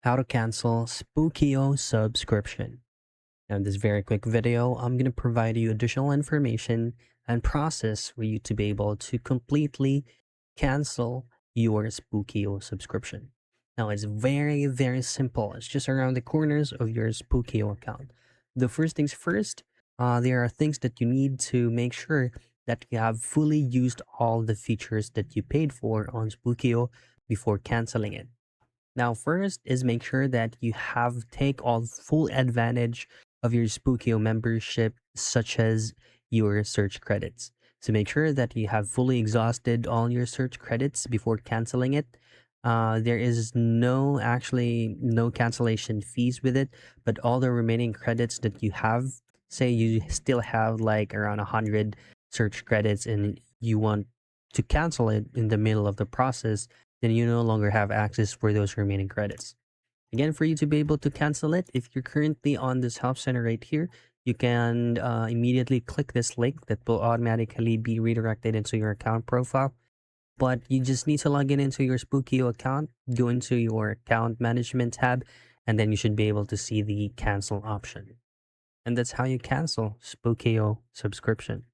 How to cancel Spokeo subscription. Now, in this very quick video, I'm going to provide you additional information and process for you to be able to completely cancel your Spokeo subscription. Now, it's very simple. It's just around the corners of your Spokeo account. The first things first, there are things that you need to make sure that you have fully used all the features that you paid for on Spokeo before canceling it. Now, first is make sure that you have take all full advantage of your Spokeo membership, such as your search credits. So make sure that you have fully exhausted all your search credits before canceling it. There is no cancellation fees with it, but all the remaining credits that you have, say you still have like around 100 search credits and you want to cancel it in the middle of the process, then you no longer have access for those remaining credits. Again, for you to be able to cancel it, if you're currently on this help center right here, you can immediately click this link that will automatically be redirected into your account profile. But you just need to log in into your Spokeo account, go into your account management tab, and then you should be able to see the cancel option. And that's how you cancel Spokeo subscription.